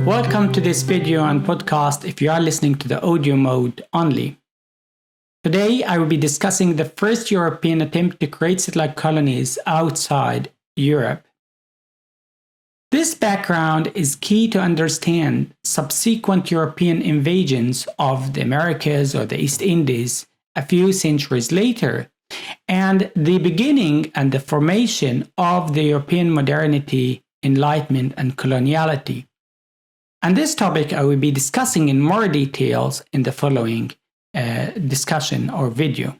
Welcome to this video and podcast if you are listening to the audio mode only. Today I will be discussing the first European attempt to create settler colonies outside Europe. This background is key to understand subsequent European invasions of the Americas or the East Indies a few centuries later, and the beginning and the formation of the European modernity, enlightenment, and coloniality. And this topic I will be discussing in more details in the following discussion or video.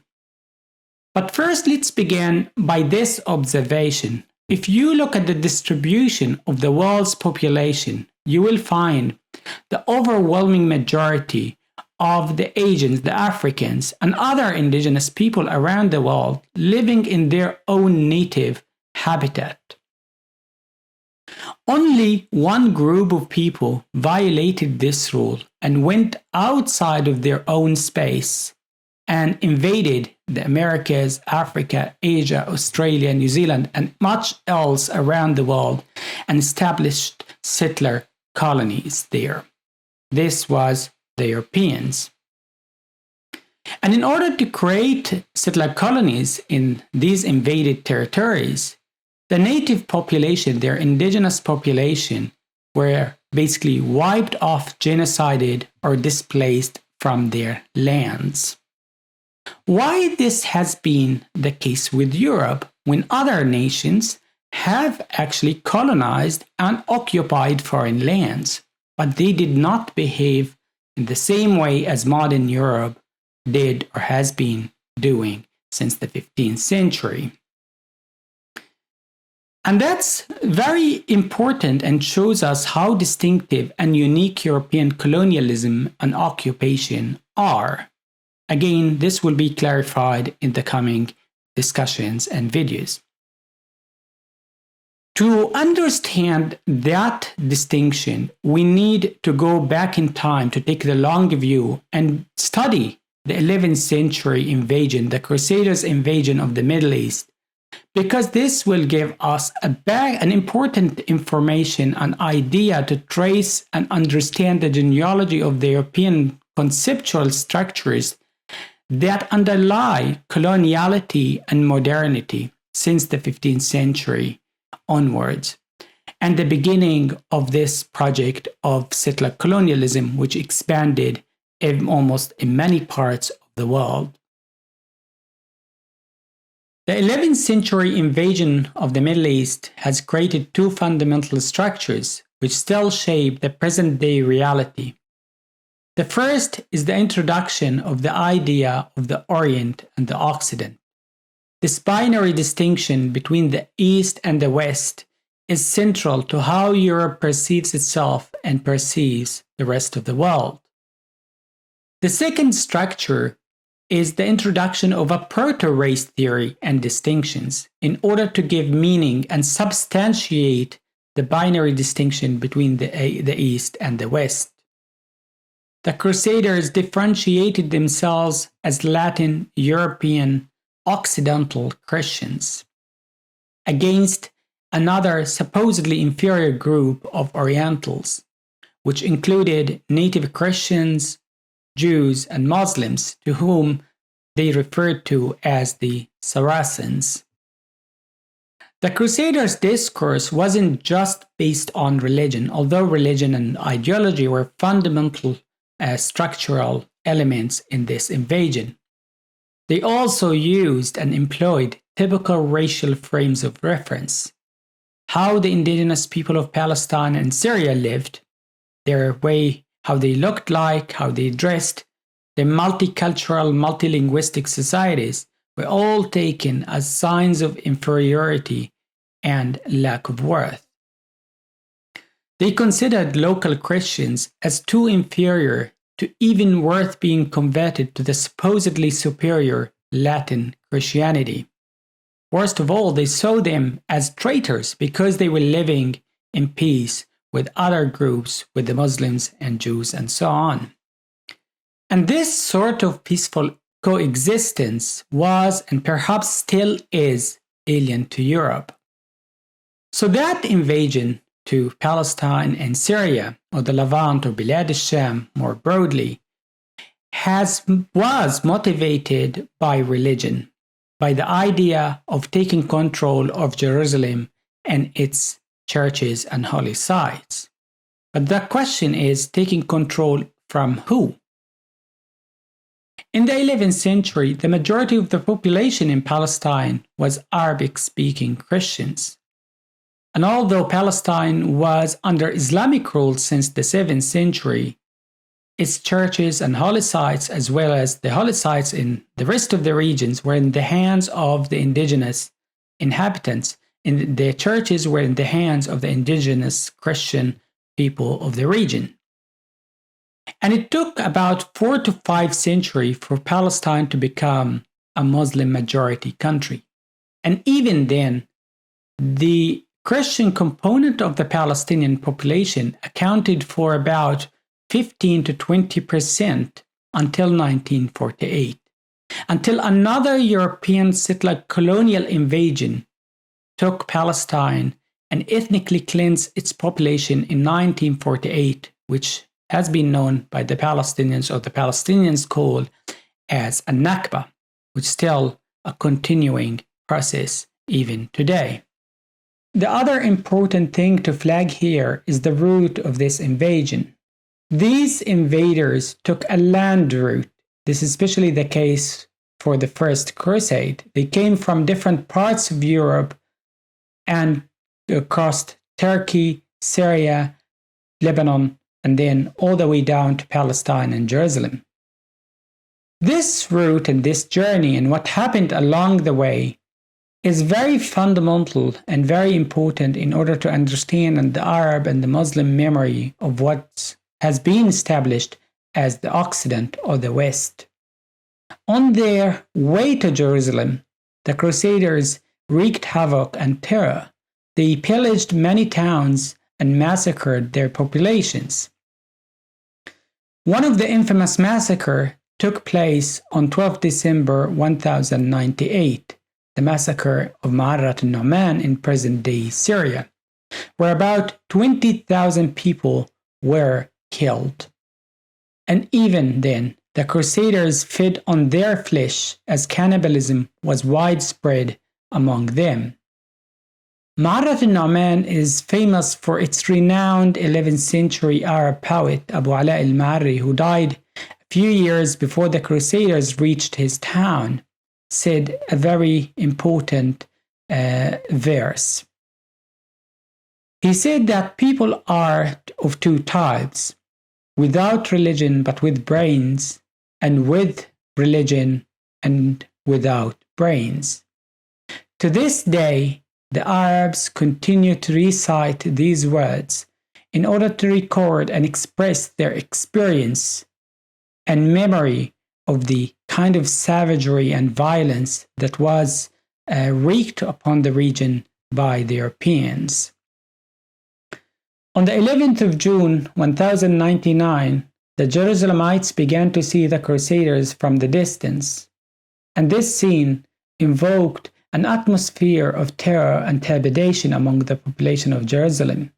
But first, let's begin by this observation. If you look at the distribution of the world's population, you will find the overwhelming majority of the Asians, the Africans, and other indigenous people around the world living in their own native habitat. Only one group of people violated this rule and went outside of their own space and invaded the Americas, Africa, Asia, Australia, New Zealand, and much else around the world and established settler colonies there. This was the Europeans. And in order to create settler colonies in these invaded territories, the native population, their indigenous population, were basically wiped off, genocided, or displaced from their lands. Why this has been the case with Europe when other nations have actually colonized and occupied foreign lands, but they did not behave in the same way as modern Europe did or has been doing since the 15th century. And that's very important and shows us how distinctive and unique European colonialism and occupation are. Again, this will be clarified in the coming discussions and videos. To understand that distinction, we need to go back in time to take the long view and study the 11th century invasion, the Crusaders' invasion of the Middle East, because this will give us an important information and idea to trace and understand the genealogy of the European conceptual structures that underlie coloniality and modernity since the 15th century onwards, and the beginning of this project of settler colonialism, which expanded almost in many parts of the world. The 11th century invasion of the Middle East has created two fundamental structures which still shape the present-day reality. The first is the introduction of the idea of the Orient and the Occident. This binary distinction between the East and the West is central to how Europe perceives itself and perceives the rest of the world. The second structure is the introduction of a proto-race theory and distinctions in order to give meaning and substantiate the binary distinction between the East and the West. The Crusaders differentiated themselves as Latin, European, Occidental Christians against another supposedly inferior group of Orientals, which included native Christians, Jews, and Muslims, to whom they referred to as the Saracens. The Crusaders' discourse wasn't just based on religion, although religion and ideology were fundamental structural elements in this invasion. They also used and employed typical racial frames of reference: how the indigenous people of Palestine and Syria lived, their way, how they looked like, how they dressed. The multicultural, multilinguistic societies were all taken as signs of inferiority and lack of worth. They considered local Christians as too inferior to even worth being converted to the supposedly superior Latin Christianity. Worst of all, they saw them as traitors because they were living in peace with other groups, with the Muslims and Jews and so on. And this sort of peaceful coexistence was, and perhaps still is, alien to Europe. So that invasion to Palestine and Syria, or the Levant or Bilad al-Sham more broadly, was motivated by religion, by the idea of taking control of Jerusalem and its churches and holy sites. But the question is, taking control from who? In the 11th century, the majority of the population in Palestine was Arabic-speaking Christians. And although Palestine was under Islamic rule since the 7th century, its churches and holy sites, as well as the holy sites in the rest of the regions, were in the hands of the indigenous inhabitants, and the churches were in the hands of the indigenous Christian people of the region. And it took about 4 to 5 centuries for Palestine to become a Muslim majority country. And even then, the Christian component of the Palestinian population accounted for about 15 to 20% until 1948, until another European settler-colonial invasion took Palestine and ethnically cleansed its population in 1948, which has been known by the Palestinians, or the Palestinians call as a Nakba, which is still a continuing process even today. The other important thing to flag here is the route of this invasion. These invaders took a land route. This is especially the case for the First Crusade. They came from different parts of Europe and crossed Turkey, Syria, Lebanon, and then all the way down to Palestine and Jerusalem. This route and this journey and what happened along the way is very fundamental and very important in order to understand the Arab and the Muslim memory of what has been established as the Occident or the West. On their way to Jerusalem, the Crusaders wreaked havoc and terror. They pillaged many towns and massacred their populations. One of the infamous massacres took place on 12 December 1098, the massacre of Ma'arrat al-Nu'man in present-day Syria, where about 20,000 people were killed. And even then, the Crusaders fed on their flesh as cannibalism was widespread among them. Ma'arrat al-Nu'man is famous for its renowned 11th century Arab poet Abu Ala al-Ma'arri, who died a few years before the Crusaders reached his town, said a very important verse. He said that people are of two types, without religion but with brains, and with religion and without brains. To this day, the Arabs continue to recite these words in order to record and express their experience and memory of the kind of savagery and violence that was wreaked upon the region by the Europeans. On the 11th of June 1099, the Jerusalemites began to see the Crusaders from the distance, and this scene invoked an atmosphere of terror and trepidation among the population of Jerusalem.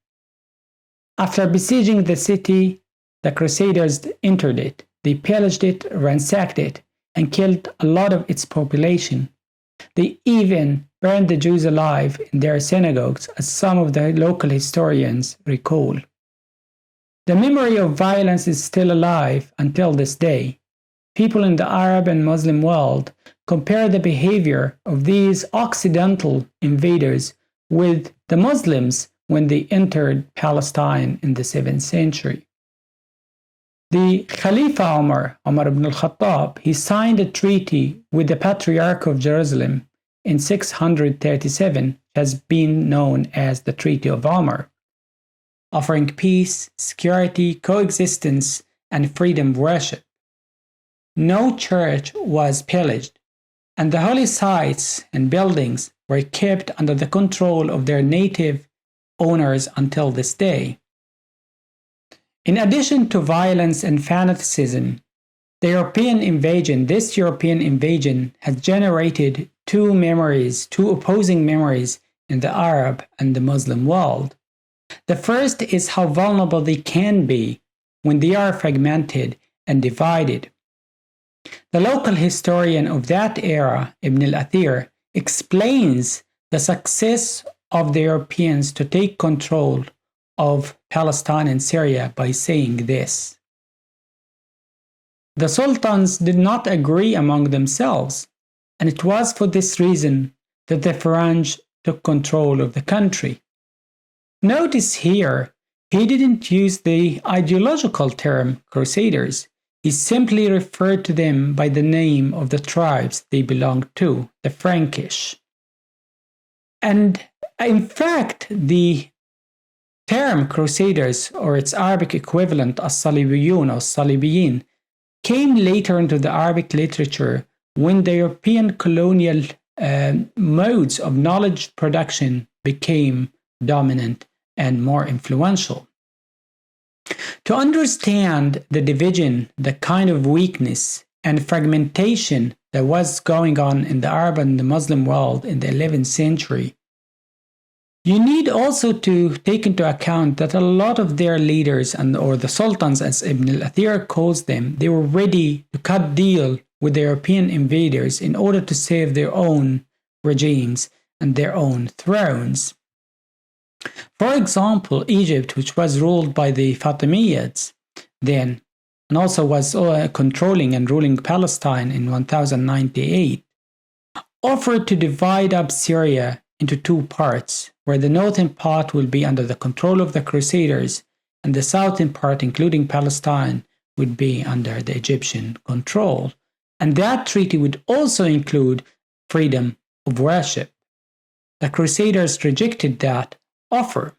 After besieging the city, the Crusaders entered it. They pillaged it, ransacked it, and killed a lot of its population. They even burned the Jews alive in their synagogues, as some of the local historians recall. The memory of violence is still alive until this day. People in the Arab and Muslim world compare the behavior of these Occidental invaders with the Muslims when they entered Palestine in the 7th century. The Khalifa Umar ibn al-Khattab, he signed a treaty with the Patriarch of Jerusalem in 637, has been known as the Treaty of Umar, offering peace, security, coexistence, and freedom of worship. No church was pillaged, and the holy sites and buildings were kept under the control of their native owners until this day. In addition to violence and fanaticism, this European invasion has generated two opposing memories in the Arab and the Muslim world. The first is how vulnerable they can be when they are fragmented and divided. The local historian of that era, Ibn al-Athir, explains the success of the Europeans to take control of Palestine and Syria by saying this: the sultans did not agree among themselves, and it was for this reason that the Faranj took control of the country. Notice here, he didn't use the ideological term Crusaders. He simply referred to them by the name of the tribes they belonged to, the Frankish. And in fact, the term Crusaders, or its Arabic equivalent as-Salibiyun or Salibiyin, came later into the Arabic literature when the European colonial modes of knowledge production became dominant and more influential. To understand the division, the kind of weakness and fragmentation that was going on in the Arab and the Muslim world in the 11th century, you need also to take into account that a lot of their leaders, or the sultans as Ibn al-Athir calls them, they were ready to cut deal with the European invaders in order to save their own regimes and their own thrones. For example, Egypt, which was ruled by the Fatimids then, and also was controlling and ruling Palestine in 1098, offered to divide up Syria into two parts, where the northern part will be under the control of the Crusaders, and the southern part, including Palestine, would be under the Egyptian control. And that treaty would also include freedom of worship. The Crusaders rejected that offer.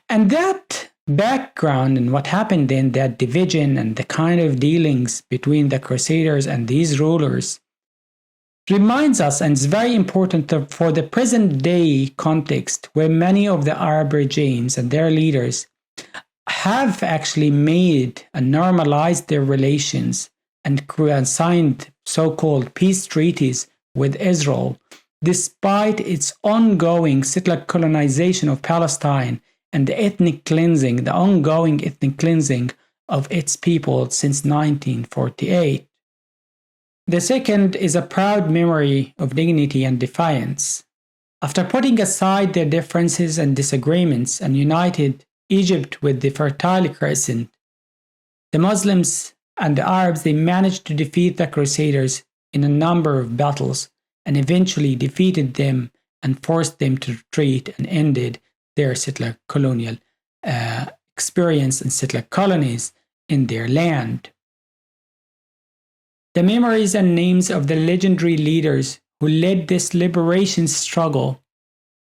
And that background and what happened then, that division and the kind of dealings between the Crusaders and these rulers, reminds us, and is very important for the present day context, where many of the Arab regimes and their leaders have actually made and normalized their relations and signed so-called peace treaties with Israel, despite its ongoing settler colonization of Palestine and the ethnic cleansing, the ongoing ethnic cleansing of its people since 1948. The second is a proud memory of dignity and defiance. After putting aside their differences and disagreements and united Egypt with the Fertile Crescent, the Muslims and the Arabs, they managed to defeat the Crusaders in a number of battles and eventually defeated them and forced them to retreat and ended their settler colonial experience and settler colonies in their land. The memories and names of the legendary leaders who led this liberation struggle,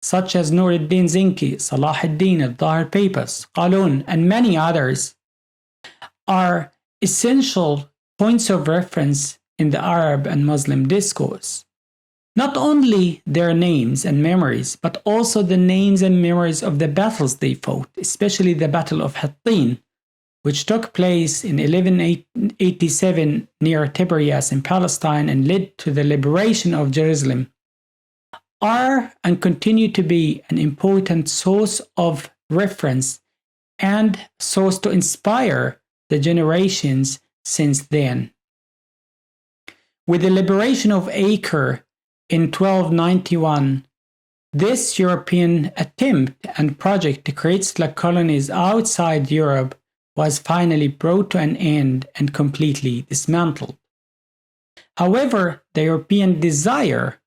such as Nur ad-Din Zinki, Salah ad-Din, al-Tahir Papus, Qalun, and many others, are essential points of reference in the Arab and Muslim discourse. Not only their names and memories, but also the names and memories of the battles they fought, especially the Battle of Hattin, which took place in 1187 near Tiberias in Palestine and led to the liberation of Jerusalem, are and continue to be an important source of reference and source to inspire the generations since then. With the liberation of Acre in 1291, this European attempt and project to create settler colonies outside Europe was finally brought to an end and completely dismantled. However, the European desire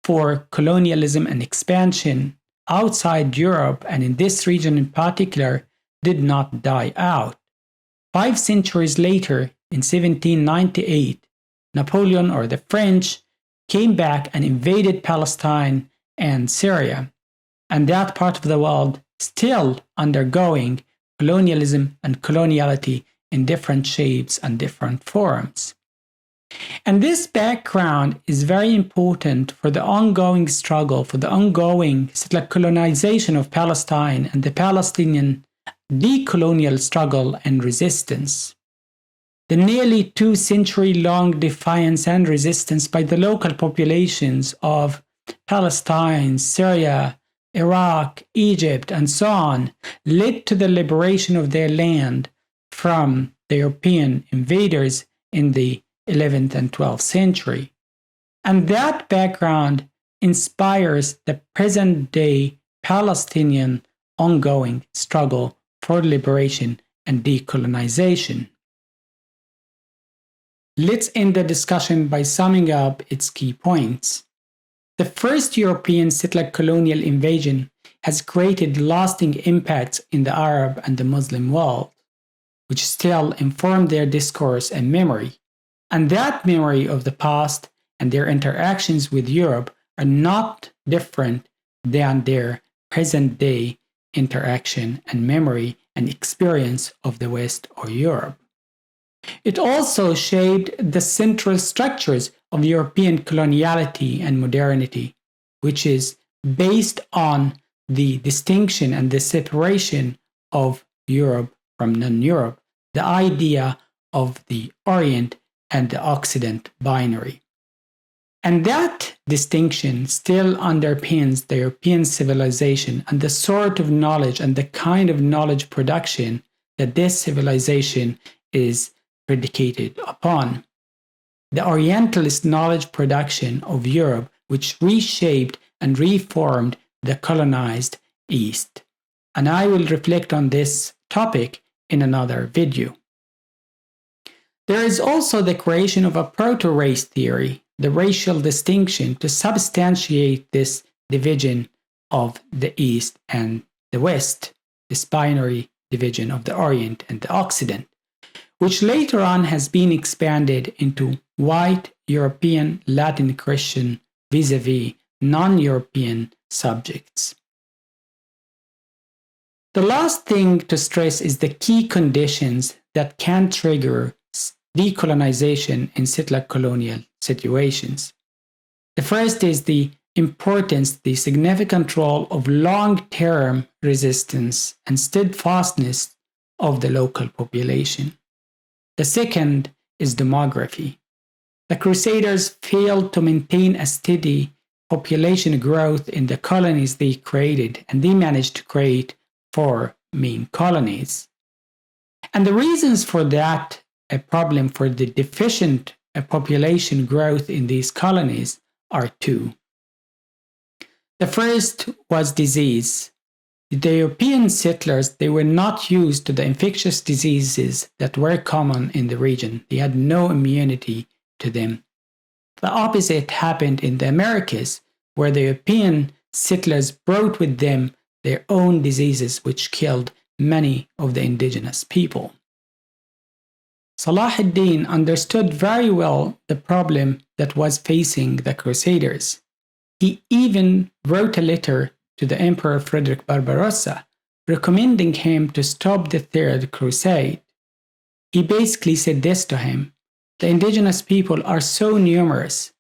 for colonialism and expansion outside Europe, and in this region in particular, did not die out. 5 centuries later, in 1798, Napoleon, or the French, came back and invaded Palestine and Syria, and that part of the world still undergoing colonialism and coloniality in different shapes and different forms. And this background is very important for the ongoing struggle, for the ongoing settler colonization of Palestine and the Palestinian decolonial struggle and resistance. The nearly 2-century-long defiance and resistance by the local populations of Palestine, Syria, Iraq, Egypt, and so on, led to the liberation of their land from the European invaders in the 11th and 12th century. And that background inspires the present-day Palestinian ongoing struggle for liberation and decolonization. Let's end the discussion by summing up its key points. The first European settler-colonial invasion has created lasting impacts in the Arab and the Muslim world, which still inform their discourse and memory. And that memory of the past and their interactions with Europe are not different than their present-day interaction and memory and experience of the West or Europe. It also shaped the central structures of European coloniality and modernity, which is based on the distinction and the separation of Europe from non-Europe, the idea of the Orient and the Occident binary. And that distinction still underpins the European civilization and the sort of knowledge and the kind of knowledge production that this civilization is predicated upon. The Orientalist knowledge production of Europe, which reshaped and reformed the colonized East. And I will reflect on this topic in another video. There is also the creation of a proto-race theory, the racial distinction, to substantiate this division of the East and the West, this binary division of the Orient and the Occident, which later on has been expanded into white European Latin Christian vis-a-vis non-European subjects. The last thing to stress is the key conditions that can trigger decolonization in settler-colonial situations. The first is the importance, the significant role of long-term resistance and steadfastness of the local population. The second is demography. The Crusaders failed to maintain a steady population growth in the colonies they created, and they managed to create 4 main colonies. And the reasons for that a problem for the deficient population growth in these colonies are 2. The first was disease. The European settlers, they were not used to the infectious diseases that were common in the region. They had no immunity to them. The opposite happened in the Americas, where the European settlers brought with them their own diseases, which killed many of the indigenous people. Salah ad-Din understood very well the problem that was facing the Crusaders. He even wrote a letter to the Emperor Frederick Barbarossa, recommending him to stop the Third Crusade. He basically said this to him: the indigenous people are so numerous,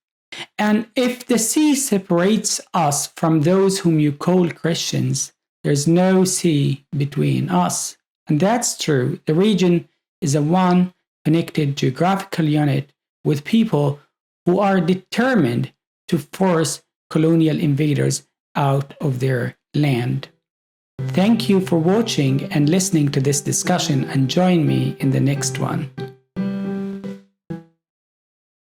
and if the sea separates us from those whom you call Christians, there's no sea between us. And that's true. The region is a one connected geographical unit with people who are determined to force colonial invaders out of their land. Thank you for watching and listening to this discussion, and join me in the next one.